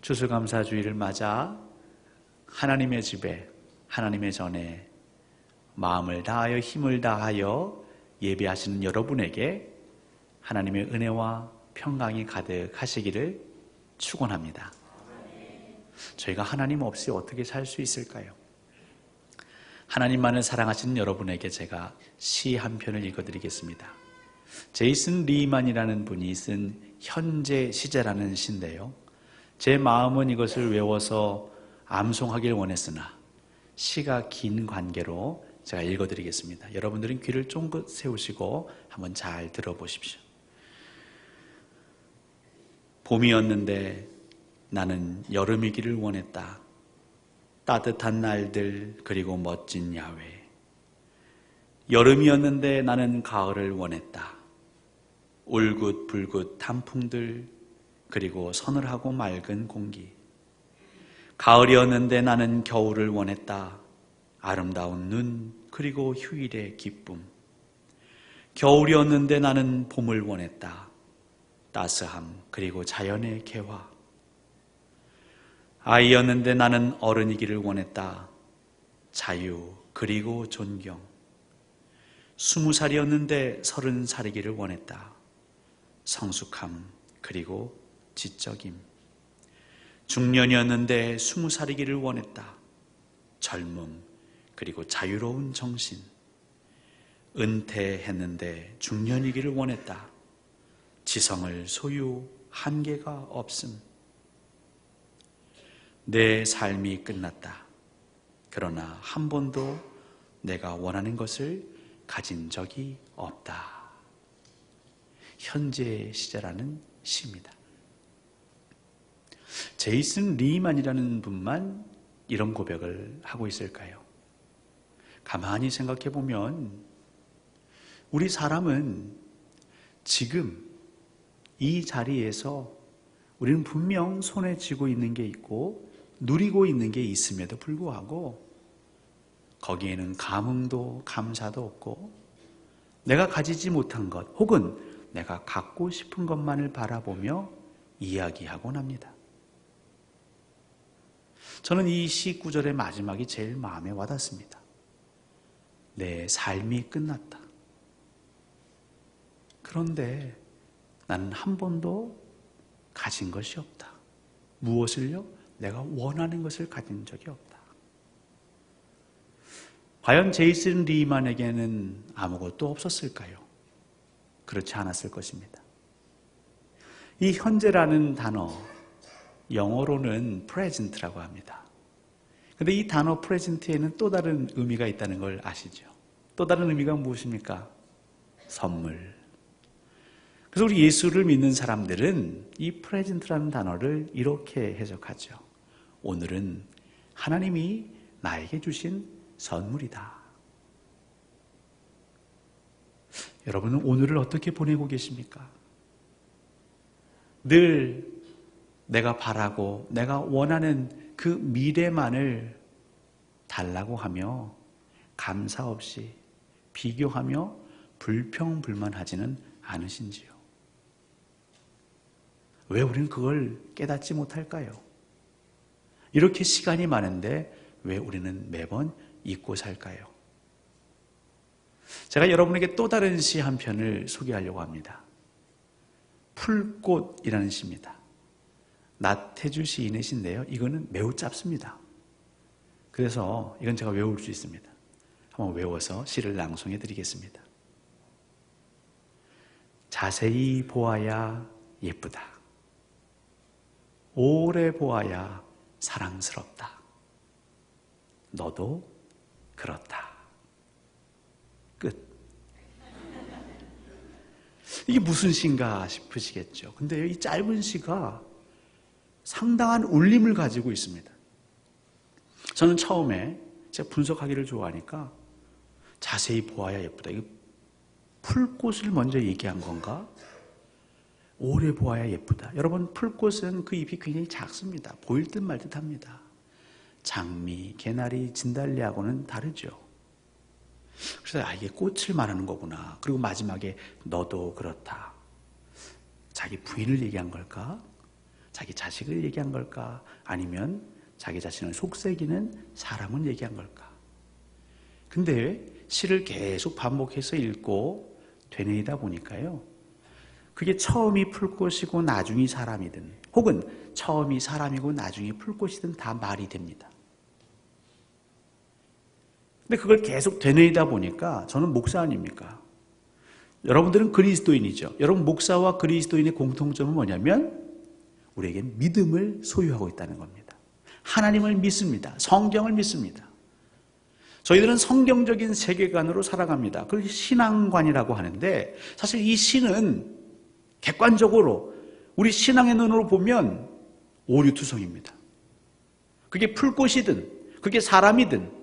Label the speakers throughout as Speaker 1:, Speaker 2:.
Speaker 1: 추수감사주의를 맞아 하나님의 집에, 하나님의 전에 마음을 다하여 힘을 다하여 예배하시는 여러분에게 하나님의 은혜와 평강이 가득하시기를 축원합니다. 저희가 하나님 없이 어떻게 살 수 있을까요? 하나님만을 사랑하시는 여러분에게 제가 시 한 편을 읽어드리겠습니다. 제이슨 리만이라는 분이 쓴 현재 시제라는 시인데요, 제 마음은 이것을 외워서 암송하길 원했으나 시가 긴 관계로 제가 읽어드리겠습니다. 여러분들은 귀를 쫑긋 세우시고 한번 잘 들어보십시오. 봄이었는데 나는 여름이기를 원했다. 따뜻한 날들 그리고 멋진 야외. 여름이었는데 나는 가을을 원했다. 울긋불긋 단풍들 그리고 서늘하고 맑은 공기. 가을이었는데 나는 겨울을 원했다. 아름다운 눈 그리고 휴일의 기쁨. 겨울이었는데 나는 봄을 원했다. 따스함 그리고 자연의 개화. 아이였는데 나는 어른이기를 원했다. 자유 그리고 존경. 20살이었는데 30살이기를 원했다. 성숙함 그리고 지적임. 중년이었는데 20살이기를 원했다. 젊음 그리고 자유로운 정신. 은퇴했는데 중년이기를 원했다. 지성을 소유 한계가 없음. 내 삶이 끝났다. 그러나 한 번도 내가 원하는 것을 가진 적이 없다. 현재 시제라는 시입니다. 제이슨 리만이라는 분만 이런 고백을 하고 있을까요? 가만히 생각해 보면 우리 사람은 지금 이 자리에서 우리는 분명 손에 쥐고 있는 게 있고 누리고 있는 게 있음에도 불구하고 거기에는 감흥도 감사도 없고 내가 가지지 못한 것 혹은 내가 갖고 싶은 것만을 바라보며 이야기하곤 합니다. 저는 이 시 구절의 마지막이 제일 마음에 와닿습니다. 내 삶이 끝났다. 그런데 나는 한 번도 가진 것이 없다. 무엇을요? 내가 원하는 것을 가진 적이 없다. 과연 제이슨 리만에게는 아무것도 없었을까요? 그렇지 않았을 것입니다. 이 현재라는 단어, 영어로는 present라고 합니다. 그런데 이 단어 present에는 또 다른 의미가 있다는 걸 아시죠? 또 다른 의미가 무엇입니까? 선물. 그래서 우리 예수를 믿는 사람들은 이 present라는 단어를 이렇게 해석하죠. 오늘은 하나님이 나에게 주신 선물이다. 여러분은 오늘을 어떻게 보내고 계십니까? 늘 내가 바라고 내가 원하는 그 미래만을 달라고 하며 감사 없이 비교하며 불평불만하지는 않으신지요? 왜 우리는 그걸 깨닫지 못할까요? 이렇게 시간이 많은데 왜 우리는 매번 잊고 살까요? 제가 여러분에게 또 다른 시 한 편을 소개하려고 합니다. 풀꽃이라는 시입니다. 나태주 시인의 시인데요, 이거는 매우 짧습니다. 그래서 이건 제가 외울 수 있습니다. 한번 외워서 시를 낭송해 드리겠습니다. 자세히 보아야 예쁘다. 오래 보아야 사랑스럽다. 너도 그렇다. 끝. 이게 무슨 시인가 싶으시겠죠. 근데 이 짧은 시가 상당한 울림을 가지고 있습니다. 저는 처음에 제가 분석하기를 좋아하니까 자세히 보아야 예쁘다. 이거 풀꽃을 먼저 얘기한 건가? 오래 보아야 예쁘다. 여러분, 풀꽃은 그 잎이 굉장히 작습니다. 보일 듯 말 듯 합니다. 장미, 개나리, 진달래하고는 다르죠. 그래서 이게 꽃을 말하는 거구나. 그리고 마지막에 너도 그렇다. 자기 부인을 얘기한 걸까? 자기 자식을 얘기한 걸까? 아니면 자기 자신을 속삭이는 사람을 얘기한 걸까? 근데 시를 계속 반복해서 읽고 되뇌이다 보니까요, 그게 처음이 풀꽃이고 나중이 사람이든, 혹은 처음이 사람이고 나중이 풀꽃이든 다 말이 됩니다. 근데 그걸 계속 되뇌이다 보니까, 저는 목사 아닙니까? 여러분들은 그리스도인이죠. 여러분, 목사와 그리스도인의 공통점은 뭐냐면 우리에겐 믿음을 소유하고 있다는 겁니다. 하나님을 믿습니다. 성경을 믿습니다. 저희들은 성경적인 세계관으로 살아갑니다. 그걸 신앙관이라고 하는데, 사실 이 신은 객관적으로 우리 신앙의 눈으로 보면 오류투성입니다. 그게 풀꽃이든 그게 사람이든,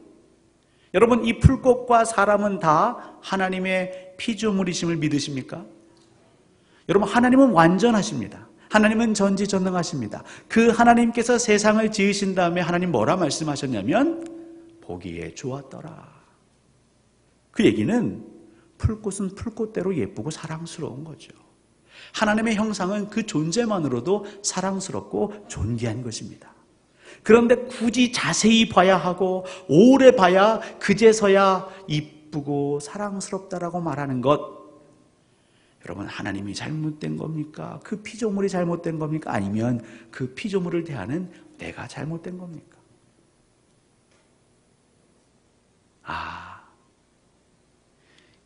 Speaker 1: 여러분, 이 풀꽃과 사람은 다 하나님의 피조물이심을 믿으십니까? 여러분, 하나님은 완전하십니다. 하나님은 전지전능하십니다. 그 하나님께서 세상을 지으신 다음에 하나님 뭐라 말씀하셨냐면 보기에 좋았더라. 그 얘기는 풀꽃은 풀꽃대로 예쁘고 사랑스러운 거죠. 하나님의 형상은 그 존재만으로도 사랑스럽고 존귀한 것입니다. 그런데 굳이 자세히 봐야 하고 오래 봐야 그제서야 이쁘고 사랑스럽다라고 말하는 것, 여러분, 하나님이 잘못된 겁니까? 그 피조물이 잘못된 겁니까? 아니면 그 피조물을 대하는 내가 잘못된 겁니까?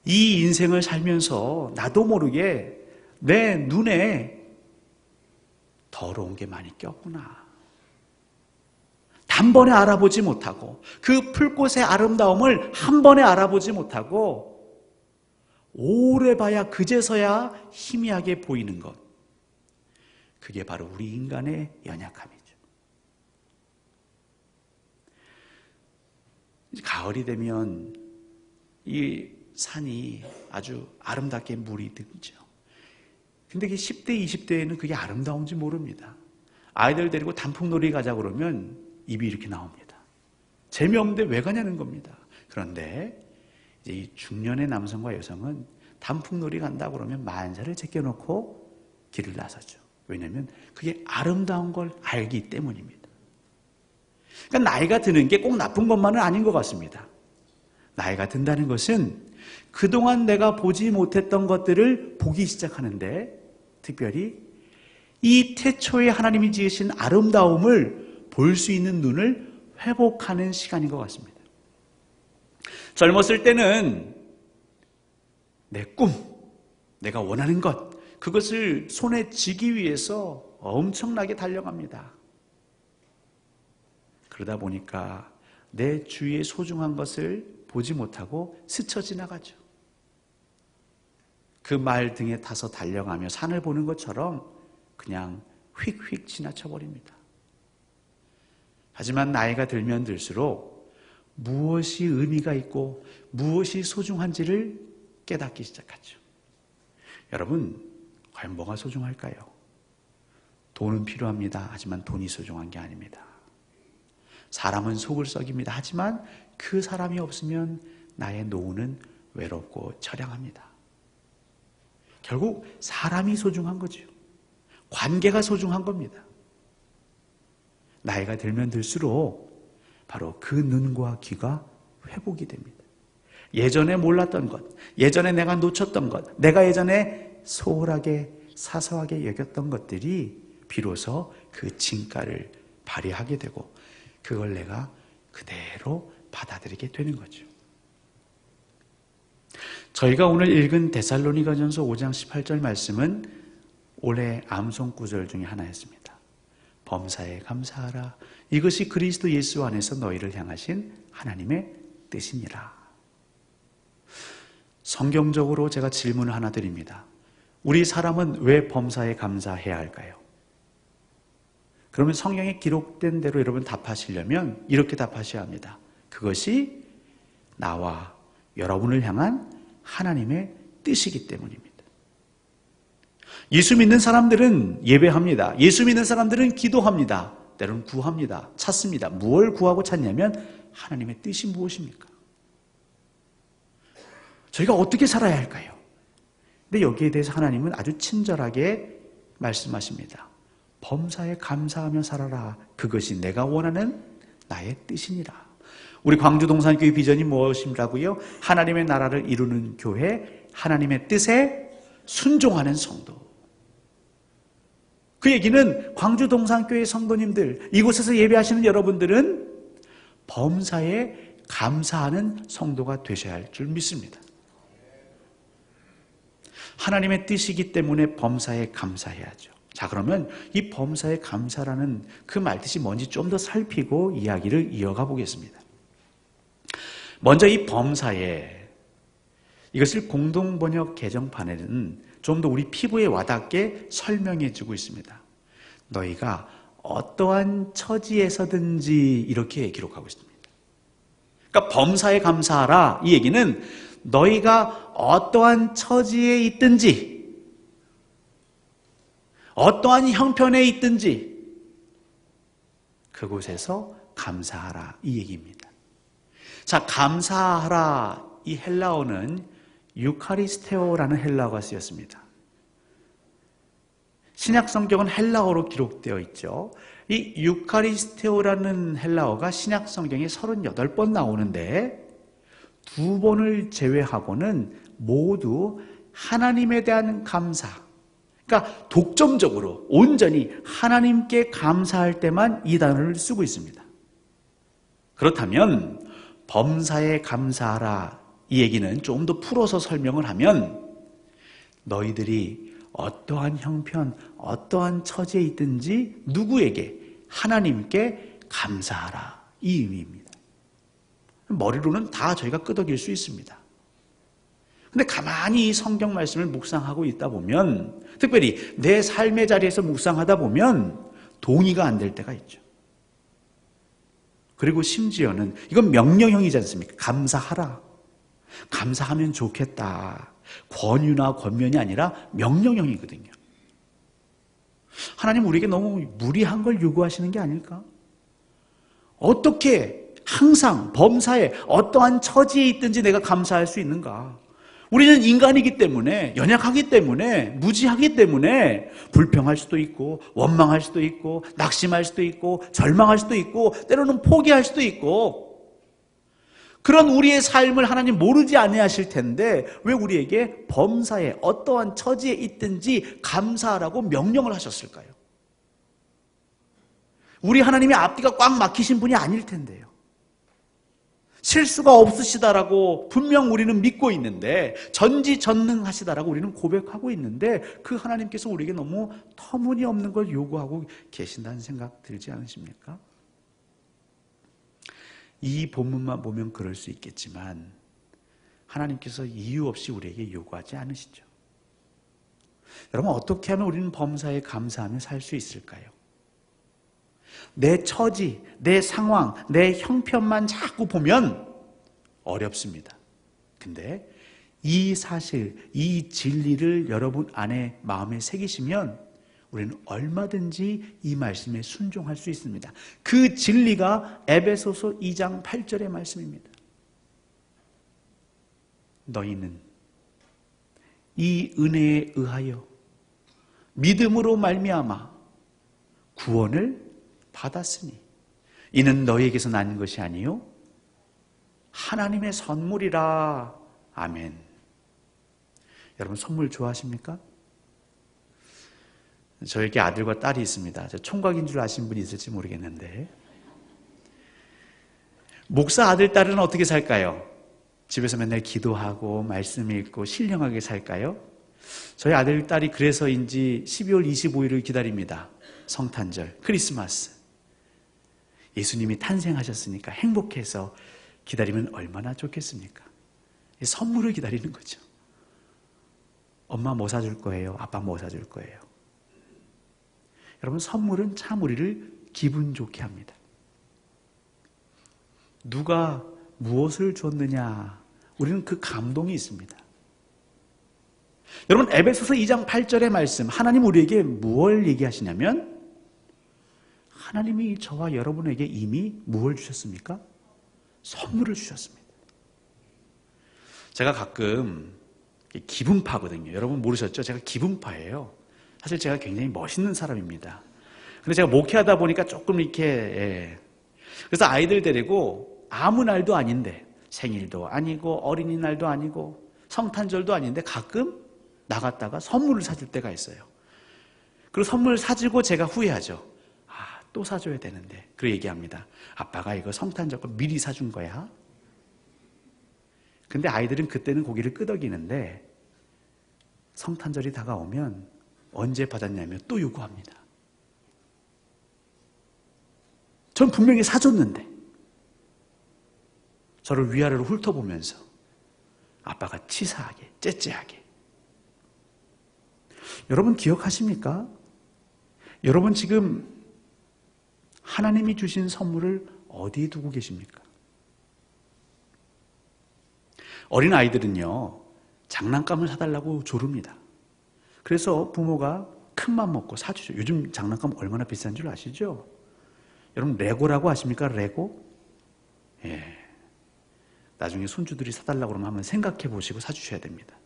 Speaker 1: 이 인생을 살면서 나도 모르게 내 눈에 더러운 게 많이 꼈구나. 단번에 알아보지 못하고, 그 풀꽃의 아름다움을 한 번에 알아보지 못하고 오래 봐야 그제서야 희미하게 보이는 것, 그게 바로 우리 인간의 연약함이죠. 가을이 되면 이 산이 아주 아름답게 물이 들죠. 근데 10대, 20대에는 그게 아름다운지 모릅니다. 아이들 데리고 단풍놀이 가자 그러면 입이 이렇게 나옵니다. 재미없는데 왜 가냐는 겁니다. 그런데 이제 이 중년의 남성과 여성은 단풍놀이 간다 그러면 만사를 제껴놓고 길을 나서죠. 왜냐하면 그게 아름다운 걸 알기 때문입니다. 그러니까 나이가 드는 게 꼭 나쁜 것만은 아닌 것 같습니다. 나이가 든다는 것은 그동안 내가 보지 못했던 것들을 보기 시작하는데, 특별히 이 태초에 하나님이 지으신 아름다움을 볼 수 있는 눈을 회복하는 시간인 것 같습니다. 젊었을 때는 내 꿈, 내가 원하는 것, 그것을 손에 쥐기 위해서 엄청나게 달려갑니다. 그러다 보니까 내 주위의 소중한 것을 보지 못하고 스쳐 지나가죠. 그 말 등에 타서 달려가며 산을 보는 것처럼 그냥 휙휙 지나쳐 버립니다. 하지만 나이가 들면 들수록 무엇이 의미가 있고 무엇이 소중한지를 깨닫기 시작하죠. 여러분, 과연 뭐가 소중할까요? 돈은 필요합니다. 하지만 돈이 소중한 게 아닙니다. 사람은 속을 썩입니다. 하지만 그 사람이 없으면 나의 노후는 외롭고 처량합니다. 결국 사람이 소중한 거죠. 관계가 소중한 겁니다. 나이가 들면 들수록 바로 그 눈과 귀가 회복이 됩니다. 예전에 몰랐던 것, 예전에 내가 놓쳤던 것, 내가 예전에 소홀하게 사소하게 여겼던 것들이 비로소 그 진가를 발휘하게 되고 그걸 내가 그대로 받아들이게 되는 거죠. 저희가 오늘 읽은 데살로니가전서 5장 18절 말씀은 올해 암송 구절 중에 하나였습니다. 범사에 감사하라. 이것이 그리스도 예수 안에서 너희를 향하신 하나님의 뜻이니라. 성경적으로 제가 질문을 하나 드립니다. 우리 사람은 왜 범사에 감사해야 할까요? 그러면 성경에 기록된 대로 여러분 답하시려면 이렇게 답하셔야 합니다. 그것이 나와 여러분을 향한 하나님의 뜻이기 때문입니다. 예수 믿는 사람들은 예배합니다. 예수 믿는 사람들은 기도합니다. 때로는 구합니다. 찾습니다. 무엇을 구하고 찾냐면 하나님의 뜻이 무엇입니까? 저희가 어떻게 살아야 할까요? 근데 여기에 대해서 하나님은 아주 친절하게 말씀하십니다. 범사에 감사하며 살아라. 그것이 내가 원하는 나의 뜻이니라. 우리 광주동산교회 비전이 무엇이라고요? 하나님의 나라를 이루는 교회, 하나님의 뜻에 순종하는 성도. 그 얘기는 광주동산교회 성도님들, 이곳에서 예배하시는 여러분들은 범사에 감사하는 성도가 되셔야 할 줄 믿습니다. 하나님의 뜻이기 때문에 범사에 감사해야죠. 자, 그러면 이 범사에 감사라는 그 말뜻이 뭔지 좀 더 살피고 이야기를 이어가 보겠습니다. 먼저 이 범사에, 이것을 공동번역 개정판에는 좀 더 우리 피부에 와닿게 설명해 주고 있습니다. 너희가 어떠한 처지에서든지 이렇게 기록하고 있습니다. 그러니까 범사에 감사하라, 이 얘기는 너희가 어떠한 처지에 있든지 어떠한 형편에 있든지 그곳에서 감사하라, 이 얘기입니다. 자, 감사하라, 이 헬라어는 유카리스테오라는 헬라어가 쓰였습니다. 신약 성경은 헬라어로 기록되어 있죠. 이 유카리스테오라는 헬라어가 신약 성경에 38번 나오는데 2번을 제외하고는 모두 하나님에 대한 감사, 그러니까 독점적으로 온전히 하나님께 감사할 때만 이 단어를 쓰고 있습니다. 그렇다면 범사에 감사하라, 이 얘기는 좀 더 풀어서 설명을 하면 너희들이 어떠한 형편, 어떠한 처지에 있든지 누구에게? 하나님께 감사하라, 이 의미입니다. 머리로는 다 저희가 끄덕일 수 있습니다. 근데 가만히 이 성경 말씀을 묵상하고 있다 보면, 특별히 내 삶의 자리에서 묵상하다 보면 동의가 안 될 때가 있죠. 그리고 심지어는 이건 명령형이지 않습니까? 감사하라, 감사하면 좋겠다, 권유나 권면이 아니라 명령형이거든요. 하나님 우리에게 너무 무리한 걸 요구하시는 게 아닐까? 어떻게 항상 범사에 어떠한 처지에 있든지 내가 감사할 수 있는가? 우리는 인간이기 때문에, 연약하기 때문에, 무지하기 때문에 불평할 수도 있고 원망할 수도 있고 낙심할 수도 있고 절망할 수도 있고 때로는 포기할 수도 있고, 그런 우리의 삶을 하나님 모르지 아니하실 텐데 왜 우리에게 범사에 어떠한 처지에 있든지 감사하라고 명령을 하셨을까요? 우리 하나님의 앞뒤가 꽉 막히신 분이 아닐 텐데요. 실수가 없으시다라고 분명 우리는 믿고 있는데, 전지전능하시다라고 우리는 고백하고 있는데, 그 하나님께서 우리에게 너무 터무니없는 걸 요구하고 계신다는 생각 들지 않으십니까? 이 본문만 보면 그럴 수 있겠지만 하나님께서 이유 없이 우리에게 요구하지 않으시죠. 여러분, 어떻게 하면 우리는 범사에 감사하며 살 수 있을까요? 내 처지, 내 상황, 내 형편만 자꾸 보면 어렵습니다. 근데 이 사실, 이 진리를 여러분 안에 마음에 새기시면 우리는 얼마든지 이 말씀에 순종할 수 있습니다. 그 진리가 에베소서 2장 8절의 말씀입니다. 너희는 이 은혜에 의하여 믿음으로 말미암아 구원을 받았으니 이는 너희에게서 난 것이 아니요 하나님의 선물이라. 아멘. 여러분, 선물 좋아하십니까? 저에게 아들과 딸이 있습니다. 저 총각인 줄 아시는 분이 있을지 모르겠는데, 목사 아들, 딸은 어떻게 살까요? 집에서 맨날 기도하고 말씀 읽고 신령하게 살까요? 저희 아들, 딸이 그래서인지 12월 25일을 기다립니다. 성탄절, 크리스마스. 예수님이 탄생하셨으니까 행복해서 기다리면 얼마나 좋겠습니까? 선물을 기다리는 거죠. 엄마 뭐 사줄 거예요? 아빠 뭐 사줄 거예요? 여러분, 선물은 참 우리를 기분 좋게 합니다. 누가 무엇을 줬느냐, 우리는 그 감동이 있습니다. 여러분, 에베소서 2장 8절의 말씀, 하나님 우리에게 무엇을 얘기하시냐면, 하나님이 저와 여러분에게 이미 무엇을 주셨습니까? 선물을 주셨습니다. 제가 가끔 기분파거든요. 여러분 모르셨죠? 제가 기분파예요. 사실 제가 굉장히 멋있는 사람입니다. 근데 제가 목회하다 보니까 조금 이렇게, 그래서 아이들 데리고 아무 날도 아닌데, 생일도 아니고 어린이날도 아니고 성탄절도 아닌데 가끔 나갔다가 선물을 사줄 때가 있어요. 그리고 선물 사주고 제가 후회하죠. 아, 또 사줘야 되는데. 그리고 얘기합니다. 아빠가 이거 성탄절 거 미리 사준 거야. 근데 아이들은 그때는 고기를 끄덕이는데 성탄절이 다가오면 언제 받았냐면 또 요구합니다. 전 분명히 사줬는데 저를 위아래로 훑어보면서 아빠가 치사하게, 째째하게. 여러분 기억하십니까? 여러분 지금 하나님이 주신 선물을 어디에 두고 계십니까? 어린 아이들은요, 장난감을 사달라고 조릅니다. 그래서 부모가 큰맘 먹고 사주죠. 요즘 장난감 얼마나 비싼 줄 아시죠? 여러분 레고라고 아십니까? 레고? 예. 나중에 손주들이 사달라고 그러면 한번 생각해 보시고 사주셔야 됩니다.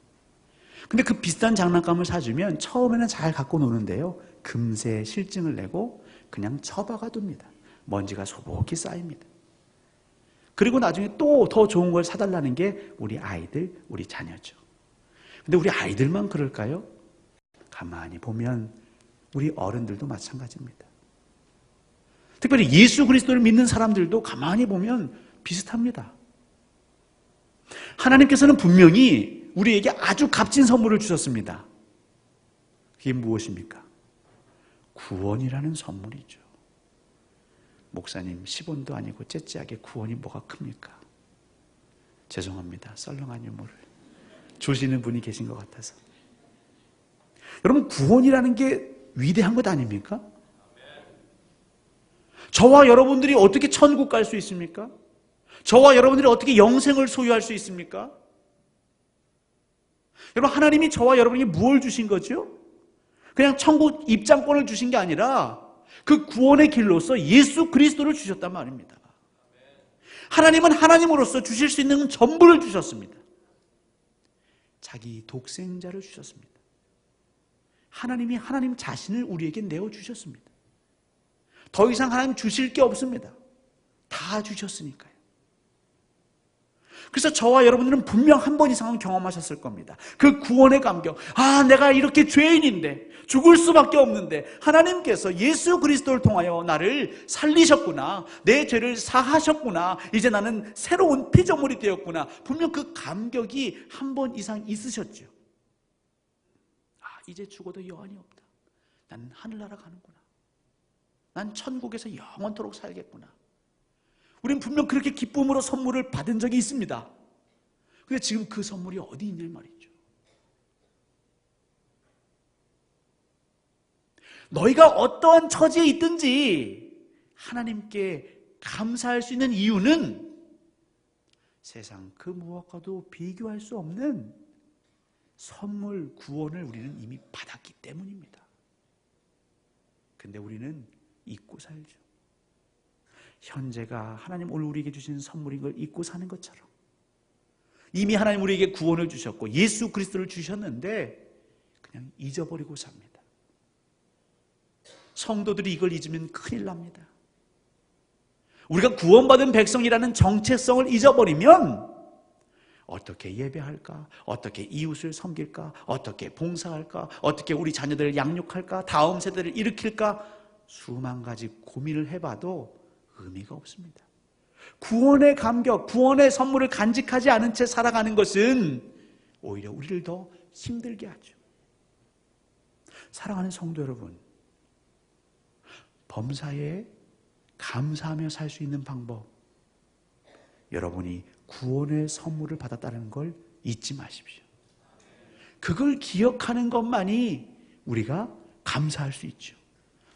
Speaker 1: 근데 그 비싼 장난감을 사주면 처음에는 잘 갖고 노는데요, 금세 실증을 내고 그냥 처박아 둡니다. 먼지가 소복히 쌓입니다. 그리고 나중에 또 더 좋은 걸 사달라는 게 우리 아이들, 우리 자녀죠. 근데 우리 아이들만 그럴까요? 가만히 보면 우리 어른들도 마찬가지입니다. 특별히 예수 그리스도를 믿는 사람들도 가만히 보면 비슷합니다. 하나님께서는 분명히 우리에게 아주 값진 선물을 주셨습니다. 그게 무엇입니까? 구원이라는 선물이죠. 목사님 10원도 아니고 째째하게 구원이 뭐가 큽니까? 죄송합니다. 썰렁한 유머를 주시는 분이 계신 것 같아서. 여러분 구원이라는 게 위대한 것 아닙니까? 저와 여러분들이 어떻게 천국 갈 수 있습니까? 저와 여러분들이 어떻게 영생을 소유할 수 있습니까? 여러분 하나님이 저와 여러분에게 무엇을 주신 거죠? 그냥 천국 입장권을 주신 게 아니라 그 구원의 길로서 예수 그리스도를 주셨단 말입니다. 하나님은 하나님으로서 주실 수 있는 전부를 주셨습니다. 자기 독생자를 주셨습니다. 하나님이 하나님 자신을 우리에게 내어주셨습니다. 더 이상 하나님 주실 게 없습니다. 다 주셨으니까요. 그래서 저와 여러분들은 분명 한 번 이상은 경험하셨을 겁니다. 그 구원의 감격. 아, 내가 이렇게 죄인인데 죽을 수밖에 없는데 하나님께서 예수 그리스도를 통하여 나를 살리셨구나. 내 죄를 사하셨구나. 이제 나는 새로운 피조물이 되었구나. 분명 그 감격이 한 번 이상 있으셨죠. 아, 이제 죽어도 여한이 없다. 난 하늘나라 가는구나. 난 천국에서 영원토록 살겠구나. 우린 분명 그렇게 기쁨으로 선물을 받은 적이 있습니다. 근데 지금 그 선물이 어디 있냐 말이죠. 너희가 어떠한 처지에 있든지 하나님께 감사할 수 있는 이유는 세상 그 무엇과도 비교할 수 없는 선물, 구원을 우리는 이미 받았기 때문입니다. 근데 우리는 잊고 살죠. 현재가 하나님 오늘 우리에게 주신 선물인 걸 잊고 사는 것처럼 이미 하나님 우리에게 구원을 주셨고 예수 그리스도를 주셨는데 그냥 잊어버리고 삽니다. 성도들이 이걸 잊으면 큰일 납니다. 우리가 구원받은 백성이라는 정체성을 잊어버리면 어떻게 예배할까? 어떻게 이웃을 섬길까? 어떻게 봉사할까? 어떻게 우리 자녀들을 양육할까? 다음 세대를 일으킬까? 수만 가지 고민을 해봐도 의미가 없습니다. 구원의 감격, 구원의 선물을 간직하지 않은 채 살아가는 것은 오히려 우리를 더 힘들게 하죠. 사랑하는 성도 여러분, 범사에 감사하며 살 수 있는 방법, 여러분이 구원의 선물을 받았다는 걸 잊지 마십시오. 그걸 기억하는 것만이 우리가 감사할 수 있죠.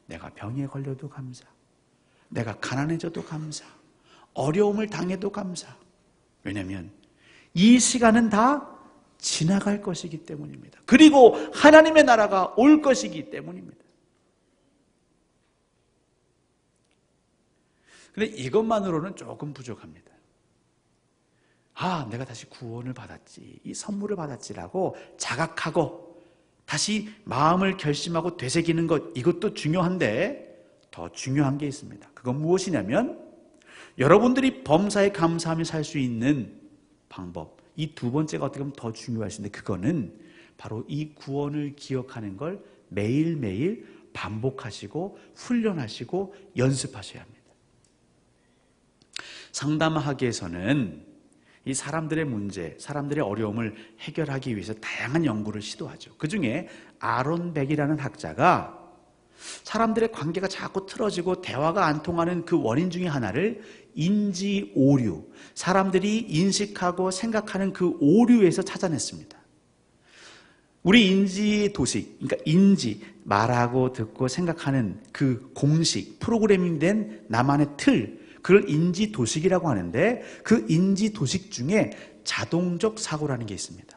Speaker 1: 내가 병에 걸려도 감사, 내가 가난해져도 감사, 어려움을 당해도 감사. 왜냐하면 이 시간은 다 지나갈 것이기 때문입니다. 그리고 하나님의 나라가 올 것이기 때문입니다. 그런데 이것만으로는 조금 부족합니다. 아, 내가 다시 구원을 받았지, 이 선물을 받았지라고 자각하고 다시 마음을 결심하고 되새기는 것, 이것도 중요한데 더 중요한 게 있습니다. 그건 무엇이냐면 여러분들이 범사에 감사하며 살 수 있는 방법, 이 두 번째가 어떻게 보면 더 중요하신데 그거는 바로 이 구원을 기억하는 걸 매일매일 반복하시고 훈련하시고 연습하셔야 합니다. 상담학에서는 이 사람들의 문제, 사람들의 어려움을 해결하기 위해서 다양한 연구를 시도하죠. 그 중에 아론 백이라는 학자가 사람들의 관계가 자꾸 틀어지고 대화가 안 통하는 그 원인 중에 하나를 인지 오류, 사람들이 인식하고 생각하는 그 오류에서 찾아냈습니다. 우리 인지 도식, 그러니까 인지, 말하고 듣고 생각하는 그 공식, 프로그래밍 된 나만의 틀, 그걸 인지 도식이라고 하는데 그 인지 도식 중에 자동적 사고라는 게 있습니다.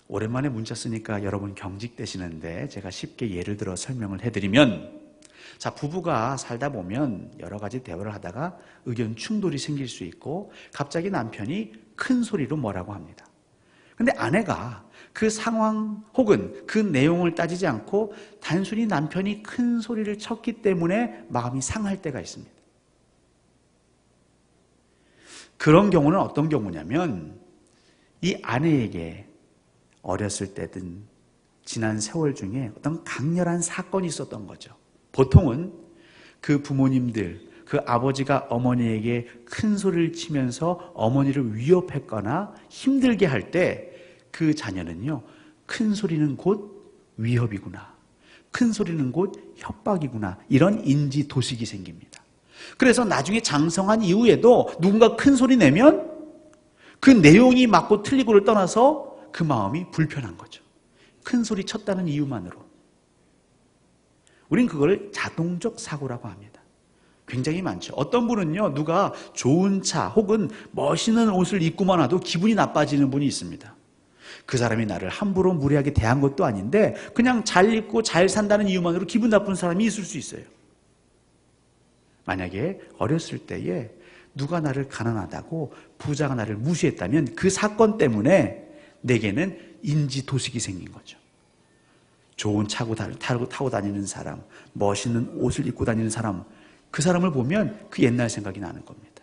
Speaker 1: 오랜만에 문자 쓰니까 여러분 경직되시는데 제가 쉽게 예를 들어 설명을 해드리면, 자, 부부가 살다 보면 여러 가지 대화를 하다가 의견 충돌이 생길 수 있고 갑자기 남편이 큰 소리로 뭐라고 합니다. 근데 아내가 그 상황 혹은 그 내용을 따지지 않고 단순히 남편이 큰 소리를 쳤기 때문에 마음이 상할 때가 있습니다. 그런 경우는 어떤 경우냐면 이 아내에게 어렸을 때든 지난 세월 중에 어떤 강렬한 사건이 있었던 거죠. 보통은 그 부모님들, 그 아버지가 어머니에게 큰 소리를 치면서 어머니를 위협했거나 힘들게 할 때 그 자녀는요, 큰 소리는 곧 위협이구나, 큰 소리는 곧 협박이구나, 이런 인지 도식이 생깁니다. 그래서 나중에 장성한 이후에도 누군가 큰 소리 내면 그 내용이 맞고 틀리고를 떠나서 그 마음이 불편한 거죠. 큰 소리 쳤다는 이유만으로. 우린 그걸 자동적 사고라고 합니다. 굉장히 많죠. 어떤 분은요, 누가 좋은 차 혹은 멋있는 옷을 입고만 와도 기분이 나빠지는 분이 있습니다. 그 사람이 나를 함부로 무례하게 대한 것도 아닌데 그냥 잘 입고 잘 산다는 이유만으로 기분 나쁜 사람이 있을 수 있어요. 만약에 어렸을 때에 누가 나를 가난하다고 부자가 나를 무시했다면 그 사건 때문에 내게는 인지도식이 생긴 거죠. 좋은 차고 타고 다니는 사람, 멋있는 옷을 입고 다니는 사람, 그 사람을 보면 그 옛날 생각이 나는 겁니다.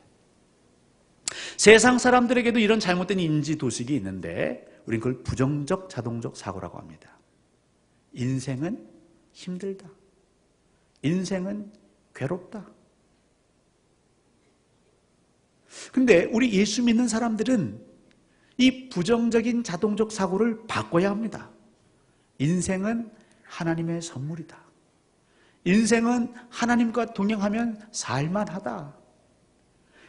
Speaker 1: 세상 사람들에게도 이런 잘못된 인지도식이 있는데 우린 그걸 부정적 자동적 사고라고 합니다. 인생은 힘들다. 인생은 괴롭다. 근데 우리 예수 믿는 사람들은 이 부정적인 자동적 사고를 바꿔야 합니다. 인생은 하나님의 선물이다. 인생은 하나님과 동행하면 살만하다.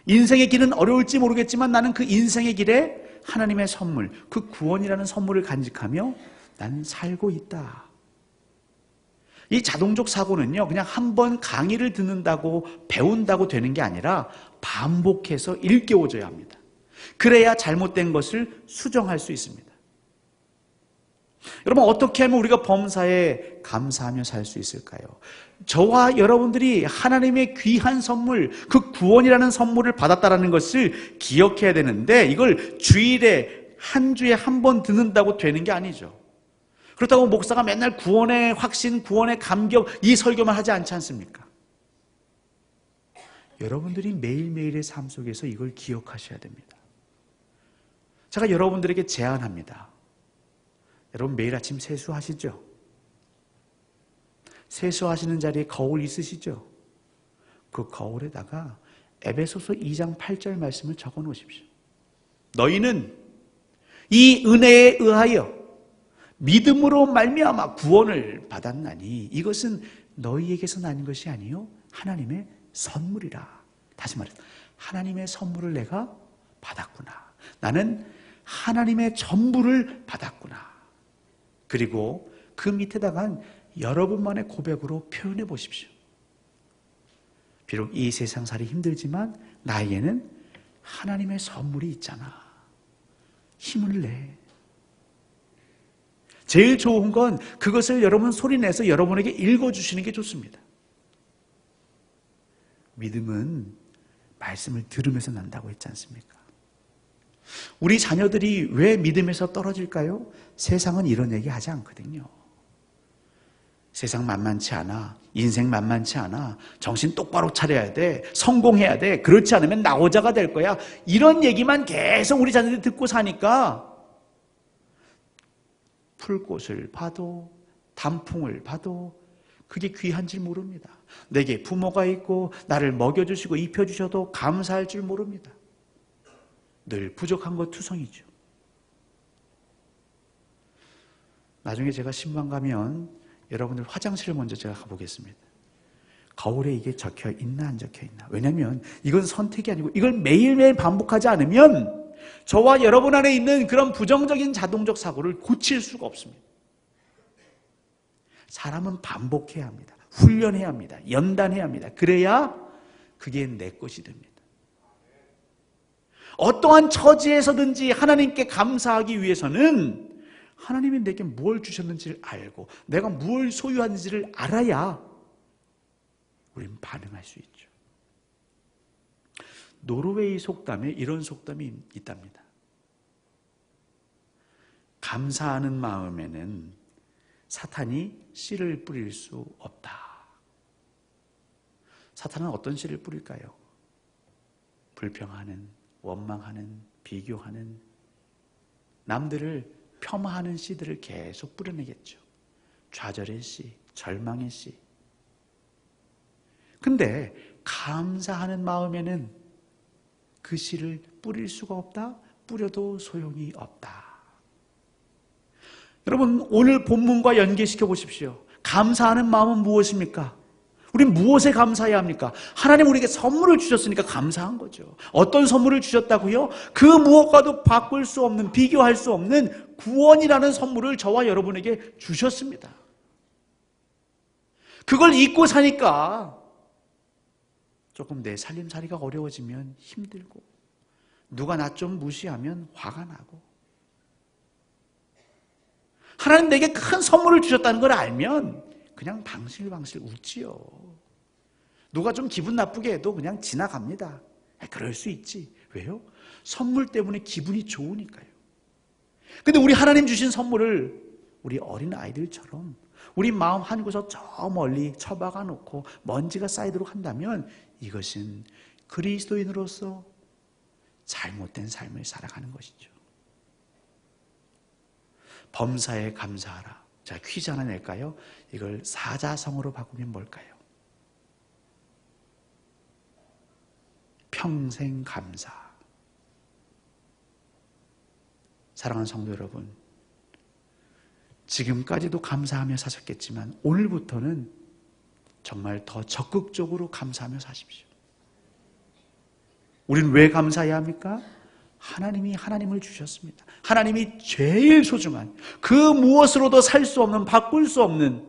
Speaker 1: 인생의 길은 어려울지 모르겠지만 나는 그 인생의 길에 하나님의 선물, 그 구원이라는 선물을 간직하며 나는 살고 있다. 이 자동적 사고는요, 그냥 한 번 강의를 듣는다고 배운다고 되는 게 아니라 반복해서 일깨워져야 합니다. 그래야 잘못된 것을 수정할 수 있습니다. 여러분, 어떻게 하면 우리가 범사에 감사하며 살 수 있을까요? 저와 여러분들이 하나님의 귀한 선물, 그 구원이라는 선물을 받았다는 것을 기억해야 되는데 이걸 주일에 한 주에 한 번 듣는다고 되는 게 아니죠. 그렇다고 목사가 맨날 구원의 확신, 구원의 감격 이 설교만 하지 않지 않습니까? 여러분들이 매일매일의 삶 속에서 이걸 기억하셔야 됩니다. 제가 여러분들에게 제안합니다. 여러분 매일 아침 세수하시죠? 세수하시는 자리에 거울 있으시죠? 그 거울에다가 에베소서 2장 8절 말씀을 적어 놓으십시오. 너희는 이 은혜에 의하여 믿음으로 말미암아 구원을 받았나니 이것은 너희에게서 난 것이 아니요 하나님의 선물이라. 다시 말해서 하나님의 선물을 내가 받았구나. 나는 하나님의 전부를 받았구나. 그리고 그 밑에다가 여러분만의 고백으로 표현해 보십시오. 비록 이 세상살이 힘들지만 나에게는 하나님의 선물이 있잖아. 힘을 내. 제일 좋은 건 그것을 여러분 소리내서 여러분에게 읽어주시는 게 좋습니다. 믿음은 말씀을 들으면서 난다고 했지 않습니까? 우리 자녀들이 왜 믿음에서 떨어질까요? 세상은 이런 얘기 하지 않거든요. 세상 만만치 않아. 인생 만만치 않아. 정신 똑바로 차려야 돼. 성공해야 돼. 그렇지 않으면 나호자가 될 거야. 이런 얘기만 계속 우리 자녀들이 듣고 사니까 풀꽃을 봐도 단풍을 봐도 그게 귀한 줄 모릅니다. 내게 부모가 있고 나를 먹여주시고 입혀주셔도 감사할 줄 모릅니다. 늘 부족한 것 투성이죠. 나중에 제가 신방 가면 여러분들 화장실을 먼저 제가 가보겠습니다. 거울에 이게 적혀 있나 안 적혀 있나. 왜냐하면 이건 선택이 아니고 이걸 매일매일 반복하지 않으면 저와 여러분 안에 있는 그런 부정적인 자동적 사고를 고칠 수가 없습니다. 사람은 반복해야 합니다. 훈련해야 합니다. 연단해야 합니다. 그래야 그게 내 것이 됩니다. 어떠한 처지에서든지 하나님께 감사하기 위해서는 하나님이 내게 뭘 주셨는지를 알고 내가 뭘 소유하는지를 알아야 우린 반응할 수 있죠. 노르웨이 속담에 이런 속담이 있답니다. 감사하는 마음에는 사탄이 씨를 뿌릴 수 없다. 사탄은 어떤 씨를 뿌릴까요? 불평하는, 원망하는, 비교하는, 남들을 폄하하는 씨들을 계속 뿌려내겠죠. 좌절의 씨, 절망의 씨. 근데 감사하는 마음에는 그 씨를 뿌릴 수가 없다. 뿌려도 소용이 없다. 여러분, 오늘 본문과 연계시켜 보십시오. 감사하는 마음은 무엇입니까? 우린 무엇에 감사해야 합니까? 하나님 우리에게 선물을 주셨으니까 감사한 거죠. 어떤 선물을 주셨다고요? 그 무엇과도 바꿀 수 없는, 비교할 수 없는 구원이라는 선물을 저와 여러분에게 주셨습니다. 그걸 잊고 사니까 조금 내 살림살이가 어려워지면 힘들고, 누가 나 좀 무시하면 화가 나고, 하나님 내게 큰 선물을 주셨다는 걸 알면 그냥 방실방실 웃지요. 누가 좀 기분 나쁘게 해도 그냥 지나갑니다. 그럴 수 있지. 왜요? 선물 때문에 기분이 좋으니까요. 근데 우리 하나님 주신 선물을 우리 어린 아이들처럼 우리 마음 한 구석 저 멀리 처박아 놓고 먼지가 쌓이도록 한다면 이것은 그리스도인으로서 잘못된 삶을 살아가는 것이죠. 범사에 감사하라. 자, 퀴즈 하나 낼까요? 이걸 사자성어로 바꾸면 뭘까요? 평생 감사. 사랑하는 성도 여러분, 지금까지도 감사하며 사셨겠지만 오늘부터는 정말 더 적극적으로 감사하며 사십시오. 우린 왜 감사해야 합니까? 하나님이 하나님을 주셨습니다. 하나님이 제일 소중한, 그 무엇으로도 살 수 없는, 바꿀 수 없는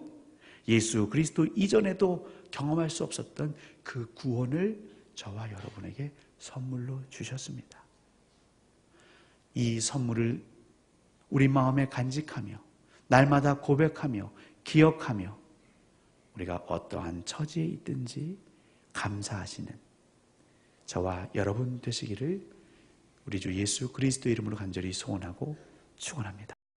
Speaker 1: 예수 그리스도 이전에도 경험할 수 없었던 그 구원을 저와 여러분에게 선물로 주셨습니다. 이 선물을 우리 마음에 간직하며 날마다 고백하며 기억하며 우리가 어떠한 처지에 있든지 감사하시는 저와 여러분 되시기를 우리 주 예수 그리스도 이름으로 간절히 소원하고 축원합니다.